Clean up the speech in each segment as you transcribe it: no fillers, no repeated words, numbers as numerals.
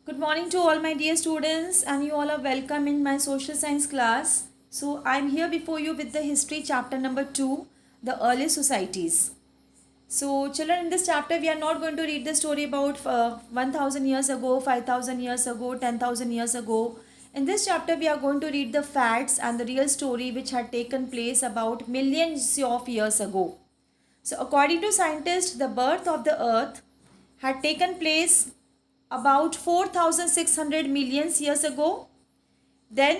Good morning to all my dear students, and you all are welcome in my social science class. So I'm here before you with the history chapter number 2, the early societies. So children, in this chapter we are not going to read the story about 1000 years ago, 5000 years ago, 10,000 years ago. In this chapter we are going to read the facts and the real story which had taken place about millions of years ago. So according to scientists, the birth of the earth had taken place about 4600 million years ago. Then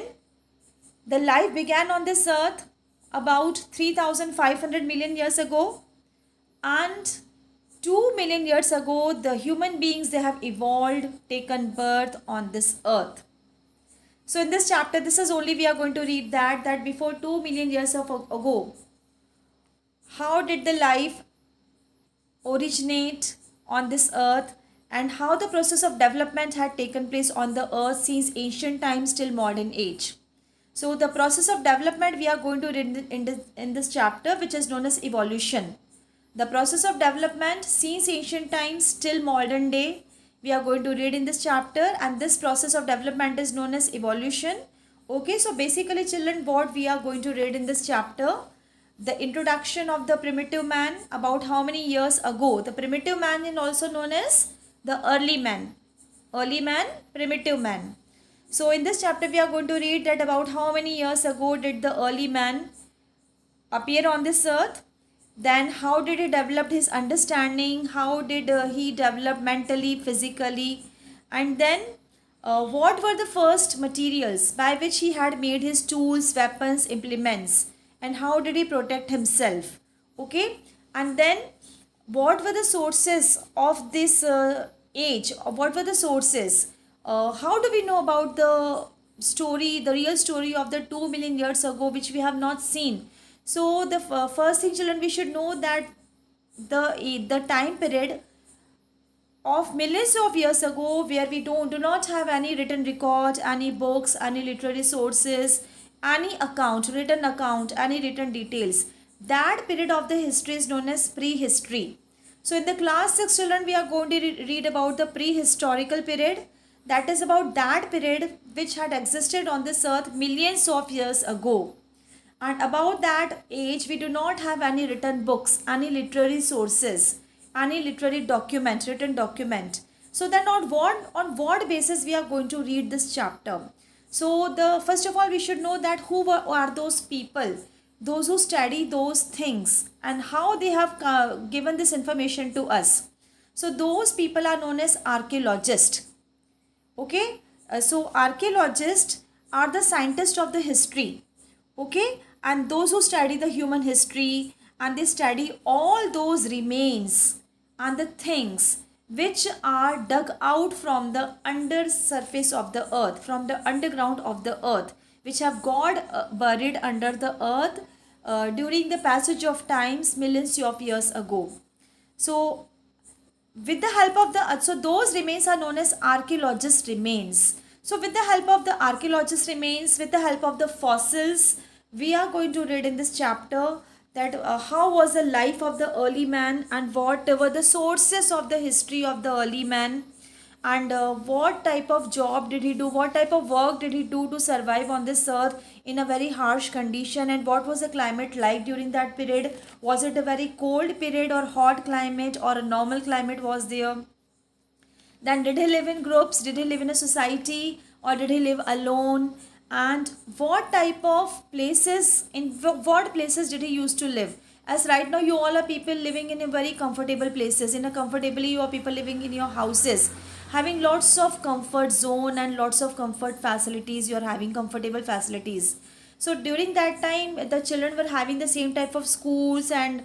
the life began on this earth about 3500 million years ago, and 2 million years ago the human beings, they have evolved, taken birth on this earth. So in this chapter, this is only we are going to read that before 2 million years ago, how did the life originate on this earth, and how the process of development had taken place on the earth since ancient times till modern age. So the process of development we are going to read in this chapter, which is known as evolution. The process of development since ancient times till modern day, we are going to read in this chapter, and this process of development is known as evolution. Okay, so basically children, what we are going to read in this chapter, the introduction of the primitive man, about how many years ago. The primitive man is also known as the early man. Early man, primitive man. So in this chapter we are going to read that about how many years ago did the early man appear on this earth. Then how did he develop his understanding, how did he develop mentally, physically, and then what were the first materials by which he had made his tools, weapons, implements, and how did he protect himself. Okay, and then what were the sources of this age, what were the sources, how do we know about the story, the real story of the 2 million years ago, which we have not seen. So the first thing children, we should know that the time period of millions of years ago, where we do not have any written record, any books, any literary sources, any account, written account, any written details. That period of the history is known as prehistory. So in the class 6 children, we are going to read about the prehistorical period. That is about that period which had existed on this earth millions of years ago. And about that age, we do not have any written books, any literary sources, any literary document, written document. So then on what basis we are going to read this chapter. So the first of all, we should know that are those people, those who study those things, and how they have given this information to us. So those people are known as archaeologists. Okay, so archaeologists are the scientists of the history. Okay, and those who study the human history, and they study all those remains and the things which are dug out from the under surface of the earth, from the underground of the earth, which have got buried under the earth during the passage of times millions of years ago. So with the help of the so those remains are known as archaeologist remains. So with the help of the archaeologist remains, with the help of the fossils, we are going to read in this chapter that how was the life of the early man, and what were the sources of the history of the early man, and what type of job did he do, what type of work did he do to survive on this earth in a very harsh condition, and what was the climate like during that period. Was it a very cold period or hot climate, or a normal climate was there? Then did he live in groups, did he live in a society, or did he live alone, and what type of places, in what places did he used to live? As right now you all are people living in a very comfortable places, in a comfortably you are people living in your houses, having lots of comfort zone and lots of comfort facilities, you are having comfortable facilities. So during that time the children were having the same type of schools, and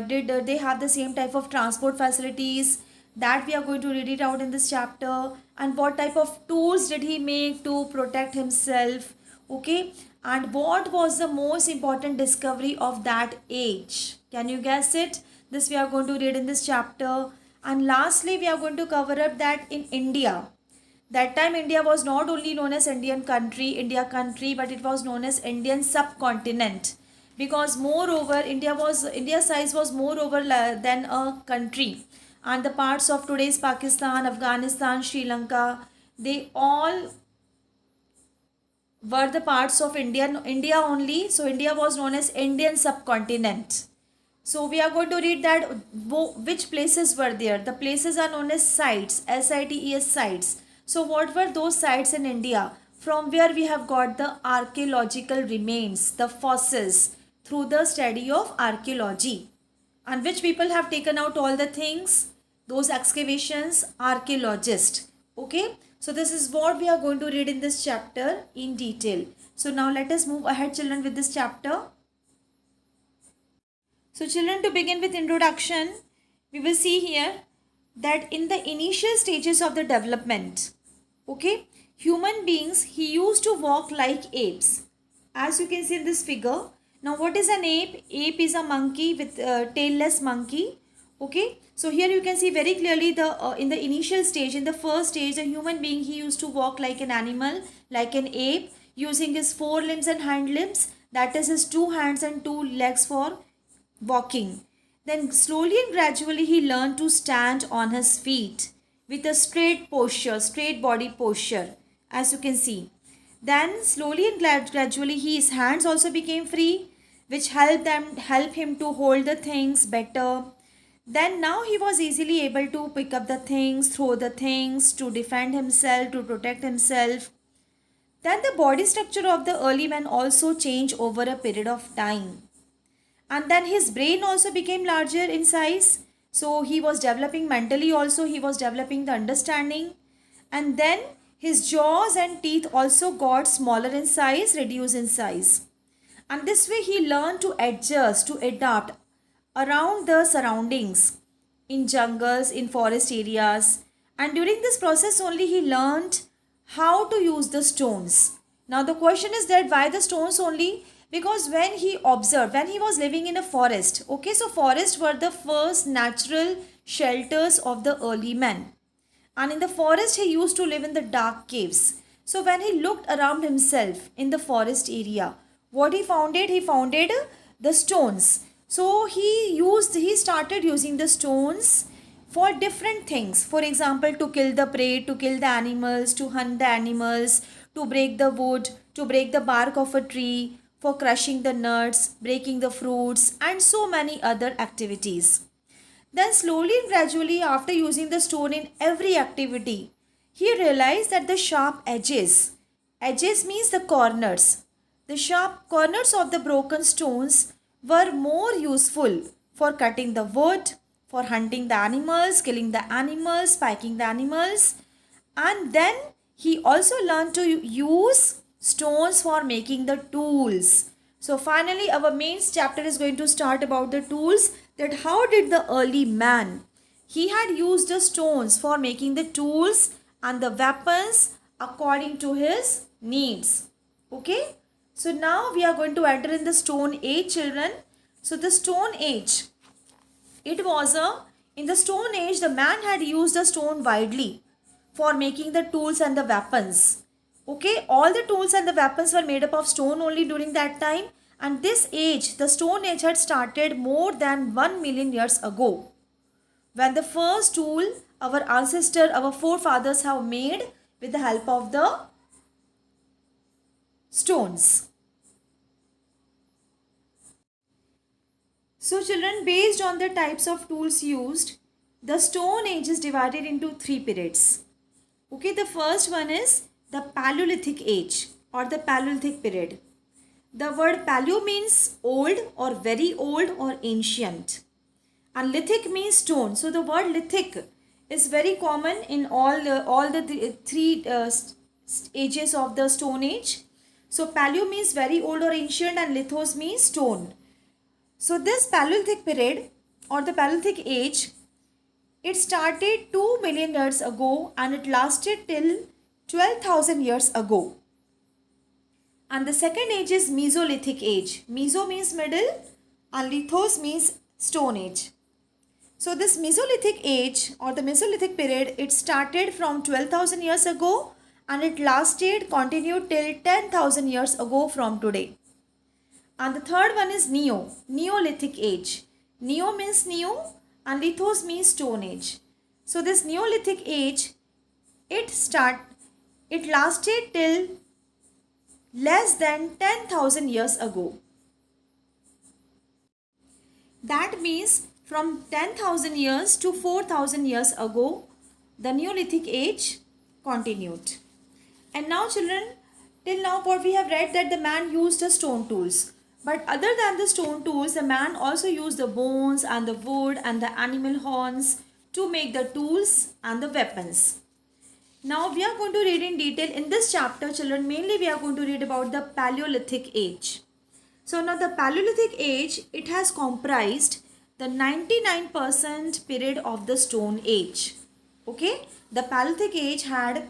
did they have the same type of transport facilities? That we are going to read it out in this chapter. And what type of tools did he make to protect himself? Okay, and what was the most important discovery of that age? Can you guess it? This we are going to read in this chapter. And lastly, we are going to cover up that in India, that time India was not only known as India country, but it was known as Indian subcontinent, because moreover India size was moreover than a country, and the parts of today's Pakistan, Afghanistan, Sri Lanka, they all were the parts of India only. So India was known as Indian subcontinent. So we are going to read that which places were there. The places are known as sites, sites, sites. So what were those sites in India from where we have got the archaeological remains, the fossils, through the study of archaeology? And which people have taken out all the things? Those excavations, archaeologists. Okay, so this is what we are going to read in this chapter in detail. So now let us move ahead, children, with this chapter. So children, to begin with introduction, we will see here that in the initial stages of the development, okay, human beings, he used to walk like apes, as you can see in this figure. Now what is an ape? Ape is a monkey with tailless monkey. Okay, so here you can see very clearly the in the initial stage, in the first stage, the human being, he used to walk like an animal, like an ape, using his four limbs and hind limbs, that is his two hands and two legs for walking. Then slowly and gradually he learned to stand on his feet with a straight posture, straight body posture, as you can see. Then slowly and gradually his hands also became free, which help him to hold the things better. Then now he was easily able to pick up the things, throw the things, to defend himself, to protect himself. Then the body structure of the early man also changed over a period of time. And then his brain also became larger in size. So he was developing mentally also, he was developing the understanding. And then his jaws and teeth also got smaller in size, reduced in size. And this way he learned to adjust, to adapt around the surroundings, in jungles, in forest areas. And during this process only he learned how to use the stones. Now the question is that why the stones only? Because when he observed, when he was living in a forest, okay, so forests were the first natural shelters of the early man. And in the forest he used to live in the dark caves. So when he looked around himself in the forest area, what he found it? He found it the stones. So he started using the stones for different things. For example, to kill the prey, to kill the animals, to hunt the animals, to break the wood, to break the bark of a tree, for crushing the nuts, breaking the fruits, and so many other activities. Then slowly and gradually, after using the stone in every activity, he realized that the sharp edges means the corners, the sharp corners of the broken stones were more useful for cutting the wood, for hunting the animals, killing the animals, spiking the animals. And then he also learned to use stones for making the tools. So finally our main chapter is going to start about the tools, that how did the early man, he had used the stones for making the tools and the weapons according to his needs. Okay, so now we are going to enter in the stone age, children. So the stone age, in the stone age the man had used the stone widely for making the tools and the weapons. Okay, all the tools and the weapons were made up of stone only during that time. And this age, the stone age, had started more than 1 million years ago, when the first tool our ancestor, our forefathers have made with the help of the stones. So children, based on the types of tools used, the stone age is divided into 3 periods. Okay, the first one is the Paleolithic age or the Paleolithic period. The word paleo means old or very old or ancient. And lithic means stone. So the word lithic is very common in all the three ages of the stone age. So paleo means very old or ancient and lithos means stone. So this Paleolithic period or the Paleolithic age, it started 2 million years ago and it lasted till 12,000 years ago. And the second age is Mesolithic age. Meso means middle and lithos means stone age. So this Mesolithic age or the Mesolithic period, it started from 12,000 years ago and it continued till 10,000 years ago from today. And the third one is Neolithic age. Neo means new and lithos means stone age. So this Neolithic age, it It lasted till less than 10,000 years ago. That means from 10,000 years to 4,000 years ago, the Neolithic age continued. And now children, till now what we have read that the man used the stone tools. But other than the stone tools, the man also used the bones and the wood and the animal horns to make the tools and the weapons. Now we are going to read in detail in this chapter, children. Mainly we are going to read about the Paleolithic age. So now the Paleolithic age, it has comprised the 99% period of the Stone Age. Okay, the Paleolithic age had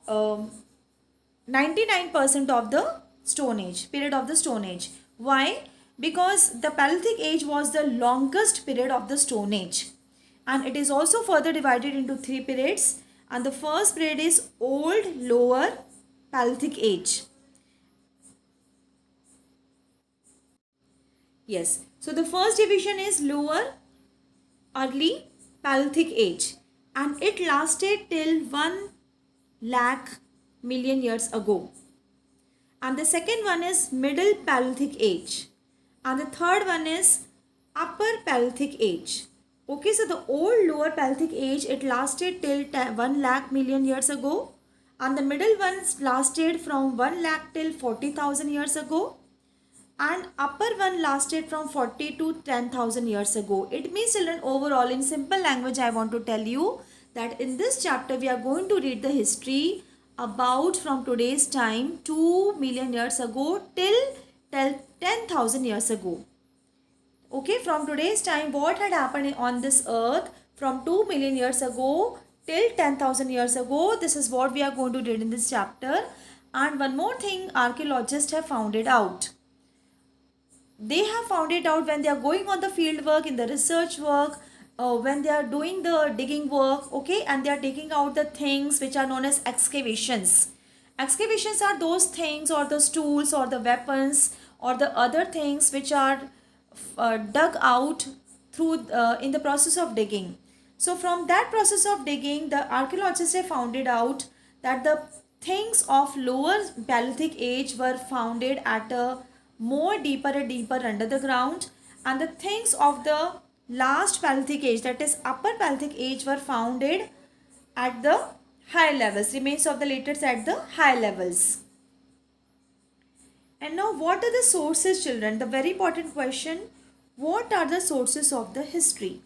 99% of the Stone Age, period of the Stone Age. Why? Because the Paleolithic age was the longest period of the Stone Age. And it is also further divided into 3 periods. And the first period is Old Lower Paleolithic age. Yes. So the first division is Lower Early Paleolithic age. And it lasted till 1 lakh million years ago. And the second one is Middle Paleolithic age. And the third one is Upper Paleolithic age. Okay, so the old Lower Paleolithic age, it lasted till 1 lakh million years ago. And the middle ones lasted from 1 lakh till 40,000 years ago. And upper one lasted from 40 to 10,000 years ago. It means children, overall in simple language I want to tell you that in this chapter we are going to read the history about from today's time 2 million years ago till 10,000 years ago. Okay, from today's time what had happened on this earth from 2 million years ago till 10,000 years ago. This is what we are going to read in this chapter. And one more thing, archaeologists have found it out. They have found it out when they are going on the field work, in the research work, when they are doing the digging work, okay, and they are taking out the things which are known as excavations. Excavations are those things or the tools or the weapons or the other things which are dug out through in the process of digging. So from that process of digging, the archaeologists have found it out that the things of lower Paleolithic age were founded at a more deeper and deeper under the ground, and the things of the last Paleolithic age, that is upper Paleolithic age, were founded at the high levels, remains of the later at the high levels. And now what are the sources, children? The very important question, what are the sources of the history?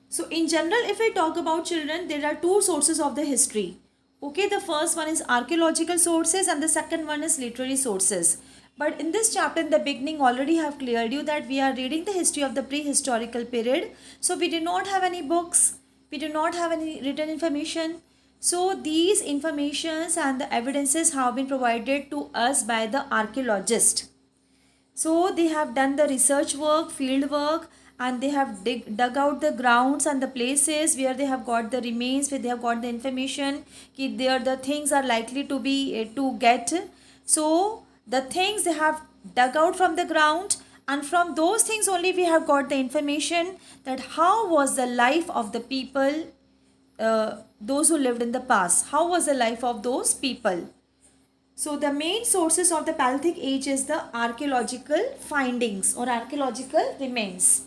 So in general, if I talk about children, there are 2 sources of the history. Okay, the first one is archaeological sources and the second one is literary sources. But in this chapter, in the beginning, already have cleared you that we are reading the history of the prehistorical period. So we do not have any books, we do not have any written information. So these informations and the evidences have been provided to us by the archaeologist. So they have done the research work, field work, and they have dug out the grounds and the places where they have got the remains, where they have got the information there the things are likely to be to get. So the things they have dug out from the ground, and from those things only we have got the information that how was the life of the people, those who lived in the past, how was the life of those people. So the main sources of the Paleolithic age is the archaeological findings or archaeological remains.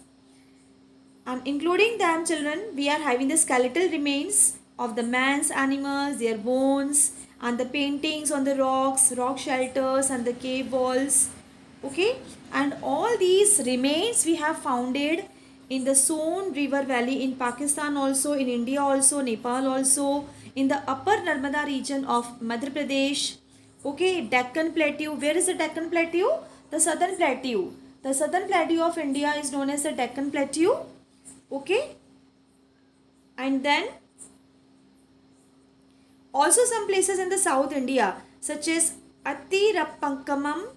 And including them, children, we are having the skeletal remains of the man's animals, their bones, and the paintings on the rocks, rock shelters, and the cave walls. Okay, and all these remains we have founded in the Son River Valley in Pakistan, also in India, also Nepal, also in the upper Narmada region of Madhya Pradesh. Okay, Deccan Plateau. Where is the Deccan Plateau? The southern plateau. The southern plateau of India is known as the Deccan Plateau. Okay, and then also some places in the South India such as Atirampakkam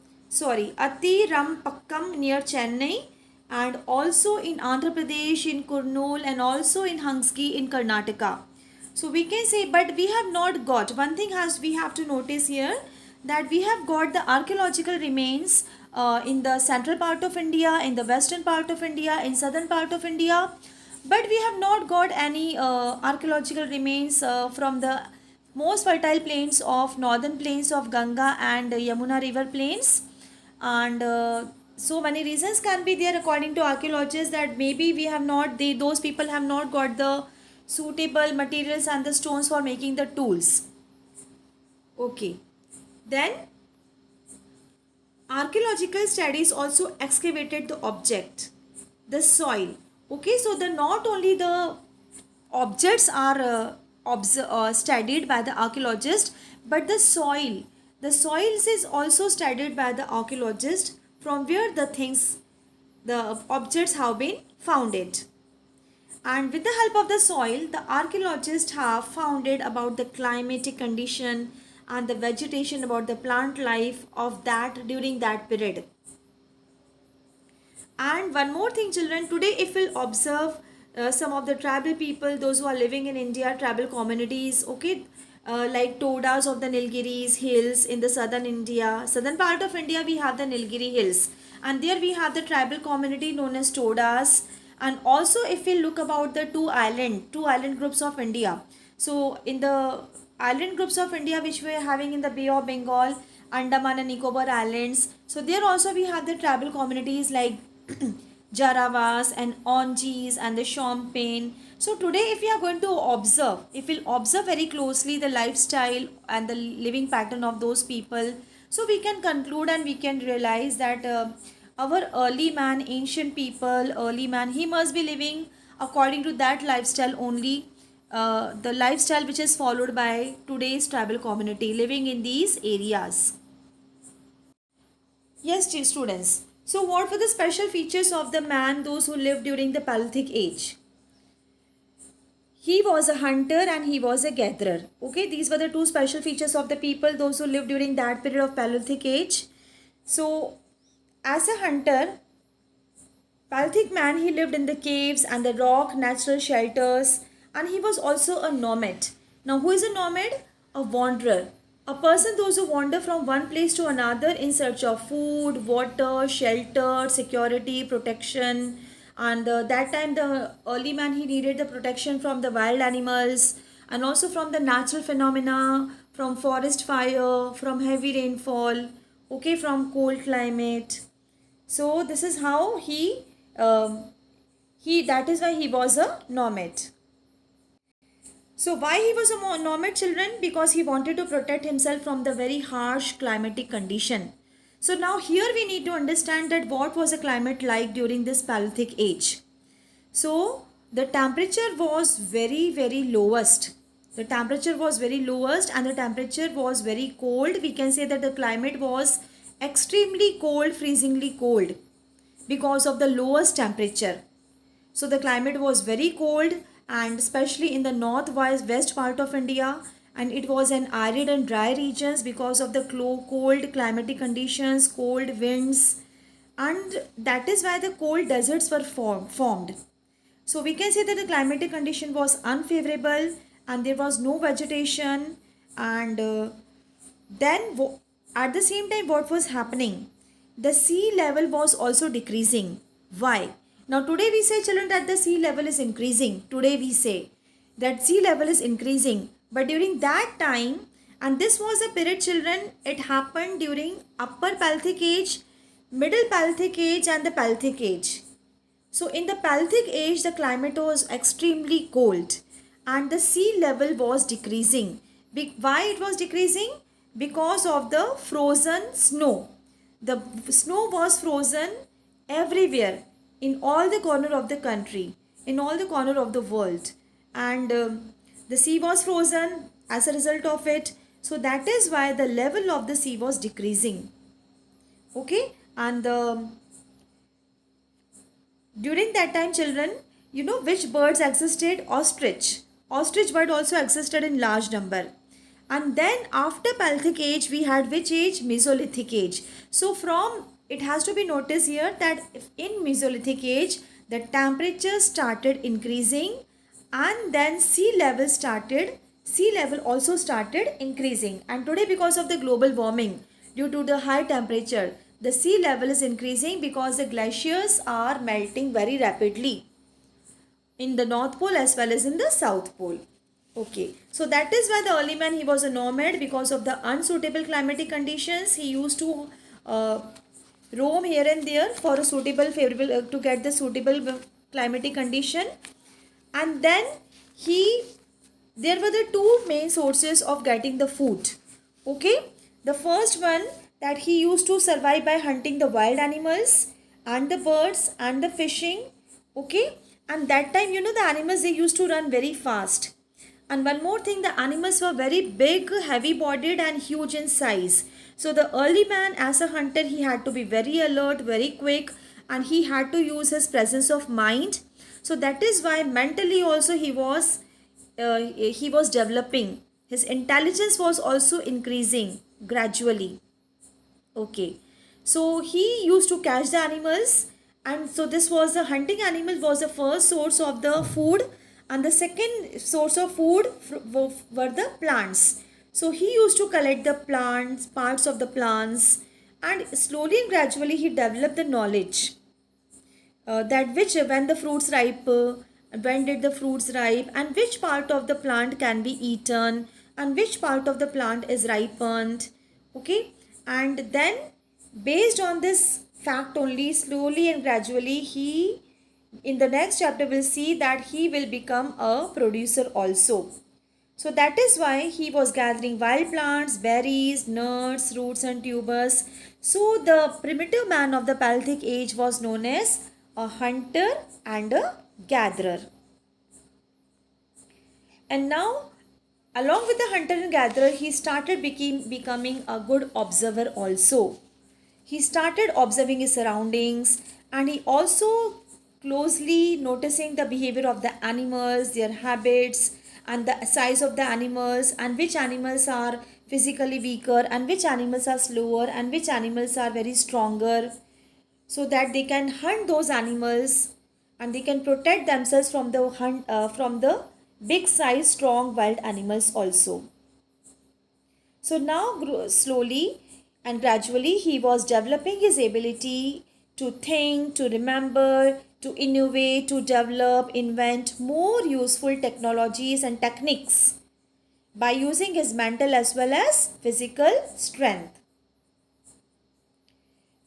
near Chennai, and also in Andhra Pradesh, in Kurnool, and also in Hanski in Karnataka. So we can say, but we have not got, one thing we have to notice here, that we have got the archaeological remains in the central part of India, in the western part of India, in southern part of India. But we have not got any archaeological remains from the most fertile plains of northern plains of Ganga and Yamuna river plains. And so many reasons can be there according to archaeologists, that maybe we have not, those people have not got the suitable materials and the stones for making the tools. Okay. Then archaeological studies also excavated the object, the soil. Okay, so the not only the objects are studied by the archaeologist, but the soils is also studied by the archaeologist, from where the things, the objects have been founded. And with the help of the soil, the archaeologists have founded about the climatic condition and the vegetation, about the plant life of that during that period. And one more thing, children, today if we'll observe some of the tribal people, those who are living in India, tribal communities, okay, like Todas of the Nilgiris hills in the southern India, southern part of India, we have the Nilgiri hills, and there we have the tribal community known as Todas. And also if we look about the two island groups of India, so in the island groups of India which we are having in the Bay of Bengal, Andaman and Nicobar Islands, so there also we have the tribal communities like Jarawas and Onjis and the Champagne. So today if we are going to observe, if we'll observe very closely the lifestyle and the living pattern of those people, so we can conclude and we can realize that our early man, ancient people, early man, he must be living according to that lifestyle only, the lifestyle which is followed by today's tribal community living in these areas. Yes, dear students. So what were the special features of the man, those who lived during the Paleolithic age? He was a hunter and he was a gatherer. Okay, these were the two special features of the people, those who lived during that period of Paleolithic age. So as a hunter, Paleolithic man, he lived in the caves and the rock natural shelters, and he was also a nomad. Now who is a nomad? A wanderer. A person, those who wander from one place to another in search of food, water, shelter, security, protection. And that time the early man, he needed the protection from the wild animals and also from the natural phenomena, from forest fire, from heavy rainfall, okay, from cold climate. So this is how that is why he was a nomad. So why he was a nomad, children? Because he wanted to protect himself from the very harsh climatic condition. So now here we need to understand that what was the climate like during this Paleolithic age. So the temperature was very lowest. The temperature was very lowest and the temperature was very cold. We can say that the climate was extremely cold, freezingly cold because of the lowest temperature. So the climate was very cold, and especially in the northwest part of India, and it was an arid and dry regions because of the cold climatic conditions, cold winds, and that is why the cold deserts were formed. So we can say that the climatic condition was unfavorable and there was no vegetation, and then at the same time what was happening? The sea level was also decreasing. Why? Now today we say, children, that the sea level is increasing. Today we say that sea level is increasing. But during that time, and this was a period, children, it happened during Upper Paleolithic age, Middle Paleolithic age and the Paleolithic age. So in the Paleolithic age, the climate was extremely cold and the sea level was decreasing. Why it was decreasing? Because of the frozen snow. The snow was frozen everywhere, in all the corner of the country, in all the corner of the world, and the sea was frozen as a result of it. So that is why the level of the sea was decreasing. Okay, and during that time, children, you know which birds existed? Ostrich bird also existed in large number. And then after Paleolithic age, we had which age? Mesolithic age. So from, it has to be noticed here that in Mesolithic age, the temperature started increasing and then sea level also started increasing. And today, because of the global warming, due to the high temperature, the sea level is increasing because the glaciers are melting very rapidly in the North Pole as well as in the South Pole. Okay, so that is why the early man, he was a nomad. Because of the unsuitable climatic conditions, he used to roam here and there for a suitable, favorable, to get the suitable climatic condition. And then he, there were the two main sources of getting the food. Okay, the first one, that he used to survive by hunting the wild animals and the birds and the fishing. Okay, and that time, the animals, they used to run very fast. And one more thing, the animals were very big, heavy bodied and huge in size. So the early man, as a hunter, he had to be very alert, very quick, and he had to use his presence of mind. So that is why mentally also he was developing. His intelligence was also increasing gradually. Okay, so he used to catch the animals, and so this was the hunting animal was the first source of the food, and the second source of food were the plants. So he used to collect the plants, parts of the plants, and slowly and gradually he developed the knowledge that which when the fruits ripe, when did the fruits ripe, and which part of the plant can be eaten, and which part of the plant is ripened. Okay, and then based on this fact only, slowly and gradually, he, in the next chapter, will see that he will become a producer also. So that is why he was gathering wild plants, berries, nuts, roots and tubers. So the primitive man of the Paleolithic age was known as a hunter and a gatherer. And now, along with the hunter and gatherer, he started becoming a good observer also. He started observing his surroundings, and he also closely noticing the behavior of the animals, their habits, and the size of the animals, and which animals are physically weaker, and which animals are slower, and which animals are very stronger, so that they can hunt those animals and they can protect themselves from the big size strong wild animals also. So now slowly and gradually he was developing his ability to think, to remember, to innovate, to develop, invent more useful technologies and techniques by using his mental as well as physical strength.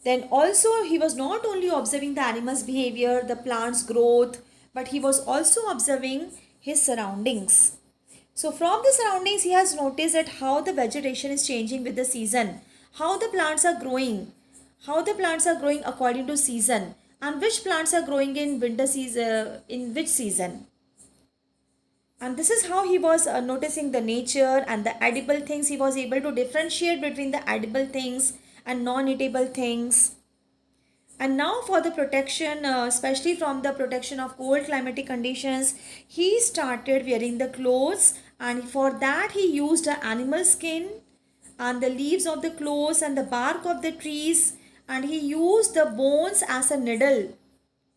Then also he was not only observing the animals' behavior, the plants' growth, but he was also observing his surroundings. So from the surroundings he has noticed that how the vegetation is changing with the season, how the plants are growing, according to season, and which plants are growing in winter season, in which season. And this is how he was noticing the nature and the edible things. He was able to differentiate between the edible things and non-eatable things. And now for the protection, especially from the protection of cold climatic conditions, he started wearing the clothes, and for that he used the animal skin and the leaves of the clothes and the bark of the trees, and he used the bones as a needle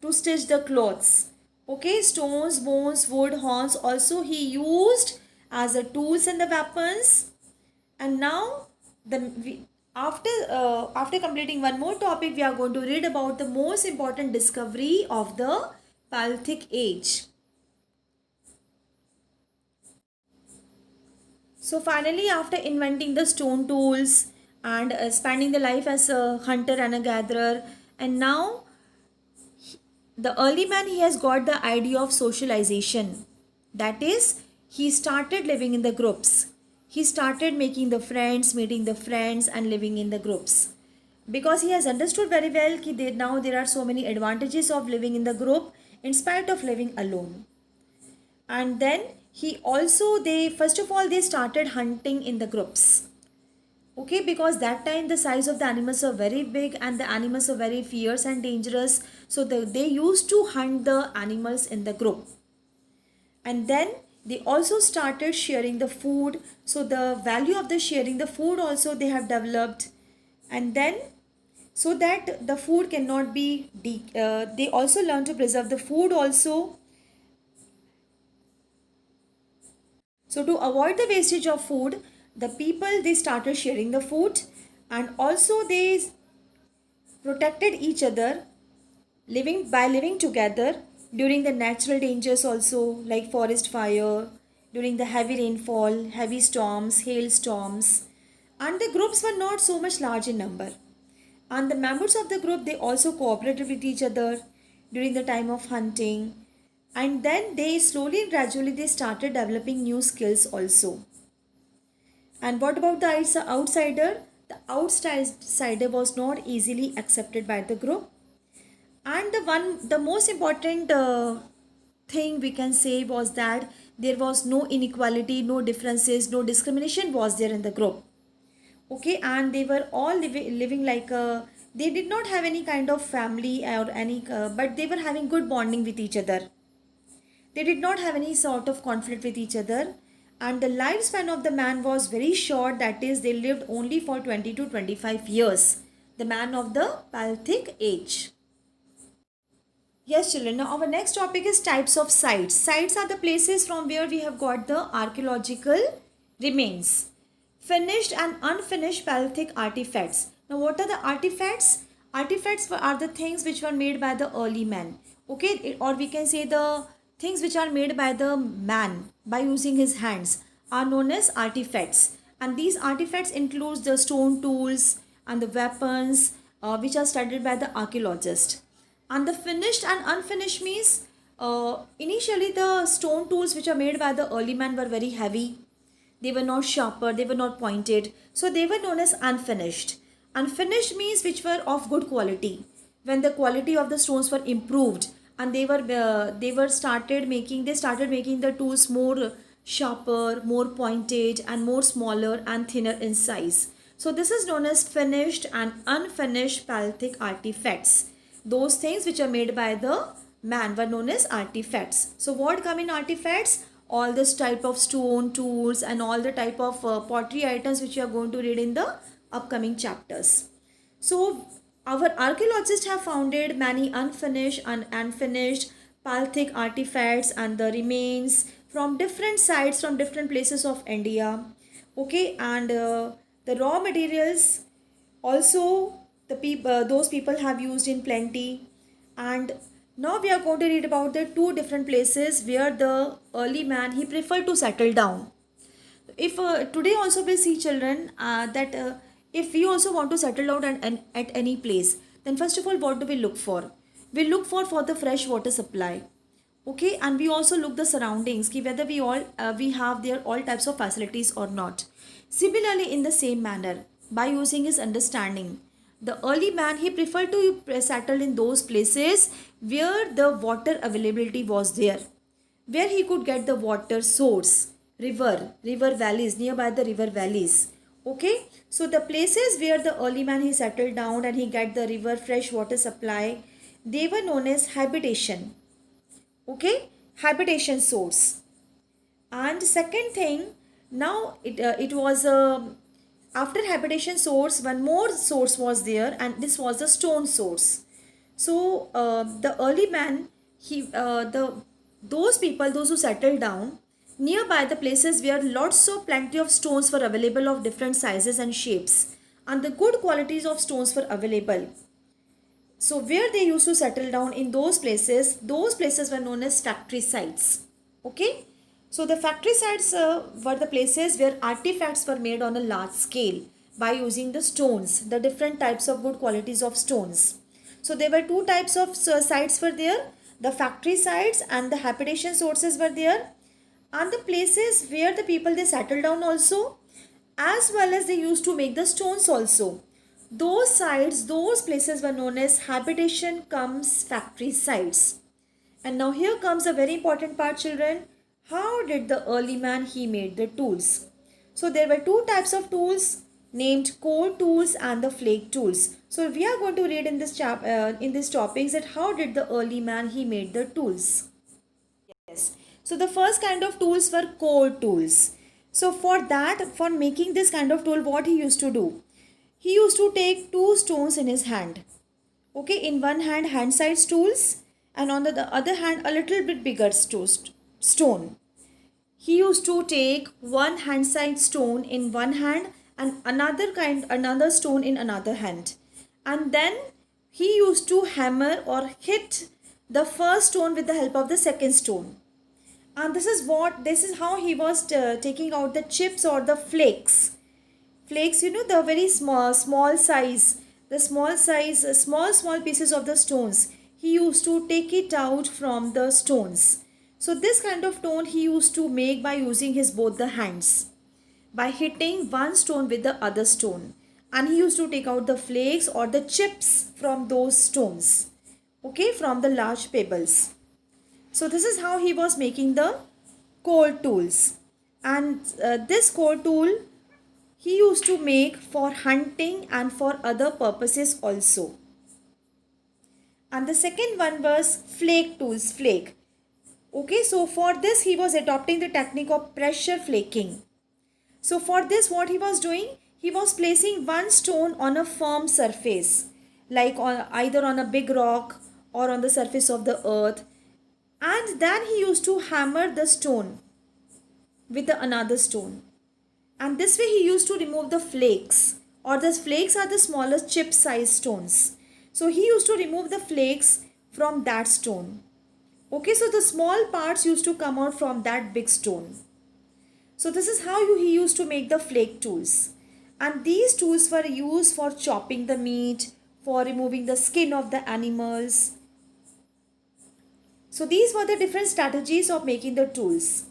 to stitch the clothes. Okay, stones, bones, wood, horns also he used as the tools and the weapons. And now after completing one more topic, we are going to read about the most important discovery of the Paleolithic age. So finally, after inventing the stone tools and spending the life as a hunter and a gatherer, and now the early man, he has got the idea of socialization. That is, he started living in the groups. He started making the friends, meeting the friends and living in the groups. Because he has understood very well that now there are so many advantages of living in the group in spite of living alone. And then first of all, they started hunting in the groups. Okay, because that time the size of the animals are very big and the animals are very fierce and dangerous. So they used to hunt the animals in the group. And then they also started sharing the food. So the value of the sharing the food also they have developed. And then so that the food cannot be, they also learn to preserve the food also. So to avoid the wastage of food, the people, they started sharing the food, and also they protected each other by living together during the natural dangers also, like forest fire, during the heavy rainfall, heavy storms, hailstorms. And the groups were not so much large in number. And the members of the group, they also cooperated with each other during the time of hunting. And then they slowly and gradually they started developing new skills also. And what about the outsider? The outsider was not easily accepted by the group. And the most important thing we can say was that there was no inequality, no differences, no discrimination was there in the group. Okay, and they were all living like a, they did not have any kind of family or any, but they were having good bonding with each other. They did not have any sort of conflict with each other. And the lifespan of the man was very short, that is, they lived only for 20 to 25 years. The man of the Paleolithic age. Yes, children. Now, our next topic is types of sites. Sites are the places from where we have got the archaeological remains. Finished and unfinished Paleolithic artifacts. Now, what are the artifacts? Artifacts are the things which were made by the early man. Okay, or we can say the things which are made by the man by using his hands are known as artifacts. And these artifacts include the stone tools and the weapons which are studied by the archaeologist. And the finished and unfinished means initially the stone tools which are made by the early man were very heavy. They were not sharper, they were not pointed. So they were known as unfinished. Unfinished means which were of good quality. When the quality of the stones were improved and they started making the tools more sharper, more pointed and more smaller and thinner in size. So this is known as finished and unfinished Paleolithic artifacts. Those things which are made by the man were known as artifacts. So what come in artifacts? All this type of stone tools and all the type of pottery items which you are going to read in the upcoming chapters. So our archaeologists have founded many unfinished and unfinished Paleolithic artifacts and the remains from different sites, from different places of India. Okay, and the raw materials also those people have used in plenty. And now we are going to read about the two different places where the early man he preferred to settle down. If today also we see children that if we also want to settle down at any place, then first of all what do we look for? We look for the fresh water supply. Okay, and we also look the surroundings ki whether we have there all types of facilities or not. Similarly, in the same manner, by using his understanding, the early man he preferred to settle in those places where the water availability was there, where he could get the water source, river valleys, nearby the river valleys. Okay, so the places where the early man he settled down and he get the river fresh water supply, they were known as habitation. Okay, habitation source. And second thing, now it was after habitation source, one more source was there, and this was the stone source. So the early man, those who settled down nearby the places where lots of plenty of stones were available of different sizes and shapes, and the good qualities of stones were available. So where they used to settle down in those places were known as factory sites. Okay. So the factory sites were the places where artifacts were made on a large scale by using the stones, the different types of good qualities of stones. So there were two types of sites were there. The factory sites and the habitation sources were there. And the places where the people they settled down also, as well as they used to make the stones also. Those sites, those places were known as habitation comes factory sites. And now here comes a very important part, children. How did the early man he made the tools? So there were two types of tools named core tools and the flake tools. So we are going to read in this topics that how did the early man he made the tools. Yes. So the first kind of tools were core tools. So for making this kind of tool, what he used to do? He used to take two stones in his hand. Okay, in one hand sized tools, and on the other hand a little bit bigger stone. He used to take one hand-sized stone in one hand and another stone in another hand, and then he used to hammer or hit the first stone with the help of the second stone. And this is how he was taking out the chips or the flakes, the very small size, the small size, small pieces of the stones. He used to take it out from the stones. So this kind of stone he used to make by using his both the hands, by hitting one stone with the other stone, and he used to take out the flakes or the chips from those stones, okay, from the large pebbles. So this is how he was making the coal tools. And this coal tool he used to make for hunting and for other purposes also. And the second one was flake tools, flake. Okay, so for this he was adopting the technique of pressure flaking. So for this what he was doing, he was placing one stone on a firm surface, like either on a big rock or on the surface of the earth, and then he used to hammer the stone with another stone. And this way he used to remove the flakes, or the flakes are the smallest chip sized stones. So he used to remove the flakes from that stone. Okay, so the small parts used to come out from that big stone. So this is how he used to make the flake tools. And these tools were used for chopping the meat, for removing the skin of the animals. So these were the different strategies of making the tools.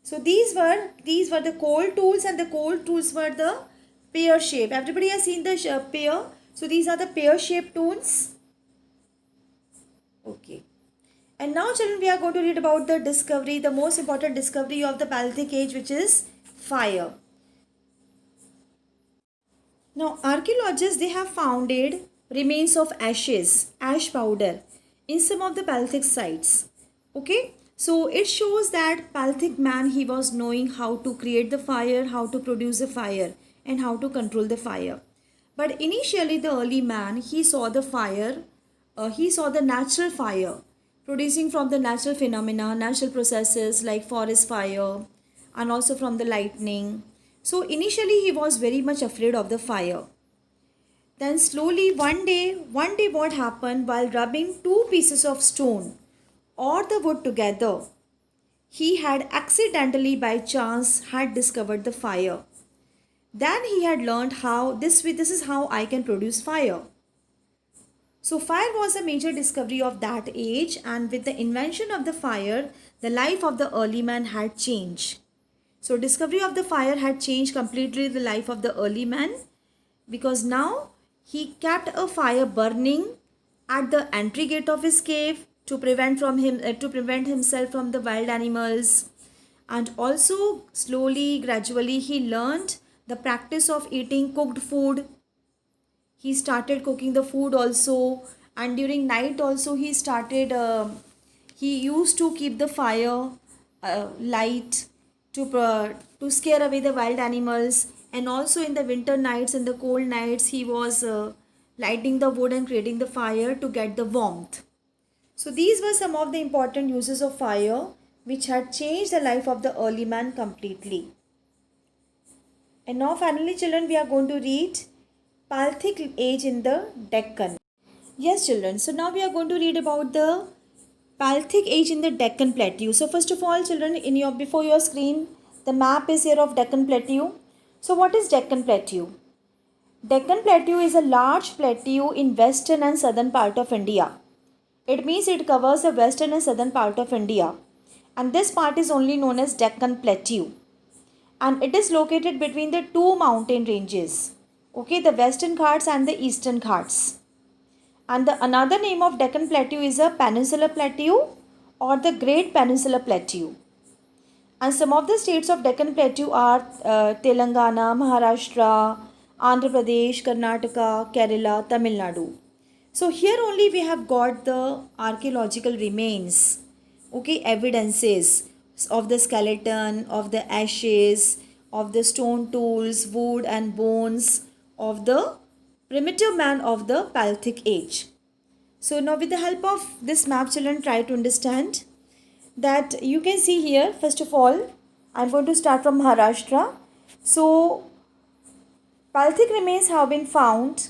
So these were the coal tools, and the coal tools were the pear shape. Everybody has seen the pear. So these are the pear shaped tools. Okay. And now children, we are going to read about the discovery, the most important discovery of the Paleolithic age, which is fire. Now archaeologists, they have found remains of ashes, ash powder in some of the Paleolithic sites. Okay. So it shows that Paleolithic man, he was knowing how to create the fire, how to produce the fire, and how to control the fire. But initially the early man, he saw the fire, he saw the natural fire producing from the natural phenomena, natural processes like forest fire, and also from the lightning. So initially he was very much afraid of the fire. Then slowly one day what happened, while rubbing two pieces of stone or the wood together, he had accidentally by chance had discovered the fire. Then he had learned how this is how I can produce fire. So fire was a major discovery of that age, and with the invention of the fire, the life of the early man had changed. So discovery of the fire had changed completely the life of the early man, because now he kept a fire burning at the entry gate of his cave to prevent himself from the wild animals. And also slowly, gradually, he learned the practice of eating cooked food. He started cooking the food also, and during night also he used to keep the fire light to scare away the wild animals. And also in the winter nights, in the cold nights, he was lighting the wood and creating the fire to get the warmth. So these were some of the important uses of fire which had changed the life of the early man completely. And now finally children, we are going to read Paleolithic age in the Deccan. Yes children, so now we are going to read about the Paleolithic age in the Deccan Plateau. So first of all children, before your screen, the map is here of Deccan Plateau. So what is Deccan Plateau? Deccan Plateau is a large plateau in western and southern part of India. It means it covers the western and southern part of India. And this part is only known as Deccan Plateau. And it is located between the two mountain ranges. Okay, the Western Ghats and the Eastern Ghats. And another name of Deccan Plateau is a Peninsular Plateau or the Great Peninsular Plateau. And some of the states of Deccan Plateau are Telangana, Maharashtra, Andhra Pradesh, Karnataka, Kerala, Tamil Nadu. So here only we have got the archaeological remains, okay, evidences of the skeleton, of the ashes, of the stone tools, wood and bones of the primitive man of the Paleolithic age. So now with the help of this map children, try to understand that you can see here. First of all, I am going to start from Maharashtra. So Paleolithic remains have been found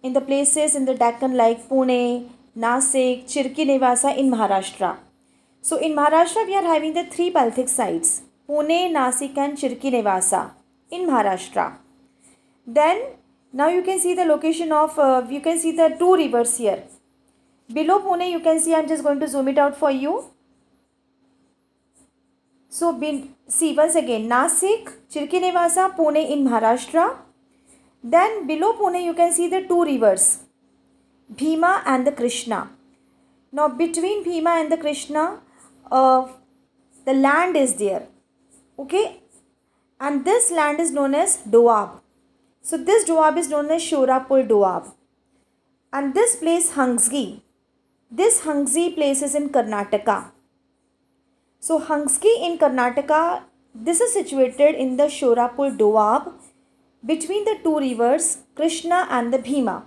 in the places in the Deccan like Pune, Nasik, Chirki Nevasa in Maharashtra. So in Maharashtra we are having the three Baltic sites, Pune, Nasik and Chirki Nevasa in Maharashtra. Then now you can see the location of, you can see the two rivers here. Below Pune you can see, I am just going to zoom it out for you. So see once again, Nasik, Chirki Nevasa, Pune in Maharashtra. Then below Pune you can see the two rivers, Bhima and the Krishna. Now between Bhima and the Krishna, the land is there. Okay. And this land is known as Doab. So this Doab is known as Shorapur Doab. And this place Hangsgi. This Hangsgi place is in Karnataka. So Hangsgi in Karnataka, this is situated in the Shorapur Doab between the two rivers Krishna and the Bhima.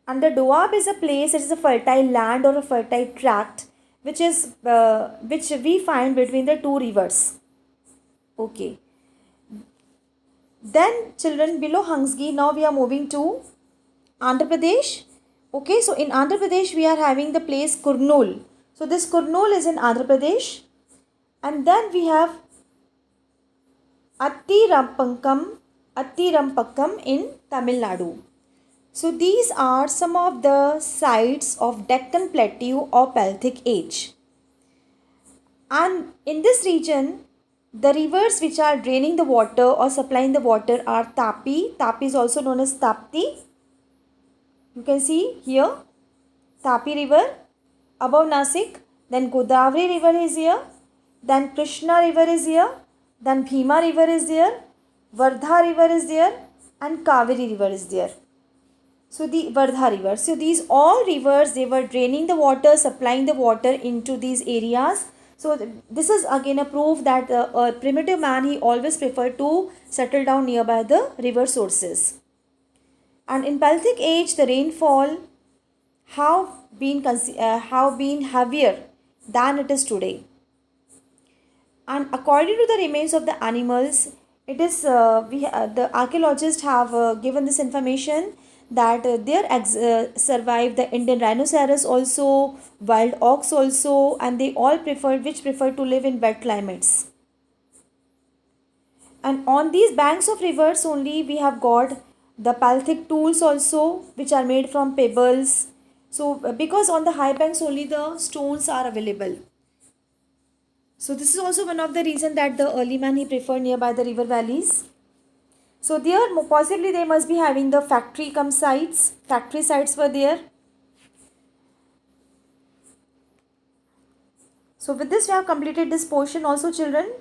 And the Doab is a place, it is a fertile land or a fertile tract which we find between the two rivers. Okay. Then children, below Hangsgi, now we are moving to Andhra Pradesh. Okay, so in Andhra Pradesh we are having the place Kurnool. So this Kurnool is in Andhra Pradesh. And then we have Attirampakkam in Tamil Nadu. So these are some of the sites of Deccan Plateau or Pelthic Age. And in this region, the rivers which are draining the water or supplying the water are Tapi. Tapi is also known as Tapti. You can see here, Tapi river above Nasik. Then Godavari river is here. Then Krishna river is here. Then Bhima river is there. Vardha river is there. And Kaveri river is there. So the Vardha river. So these all rivers, they were draining the water, supplying the water into these areas. So this is again a proof that a primitive man, he always preferred to settle down nearby the river sources. And in Pelthic Age, the rainfall have been heavier than it is today. And according to the remains of the animals, it is the archaeologists have given this information that there survived the Indian rhinoceros also, wild ox also, and they all prefer to live in wet climates. And on these banks of rivers only we have got the Pelthic tools also, which are made from pebbles. So because on the high banks only the stones are available. So this is also one of the reasons that the early man, he preferred nearby the river valleys. So there possibly they must be having the factory sites. Factory sites were there. So with this we have completed this portion also, children.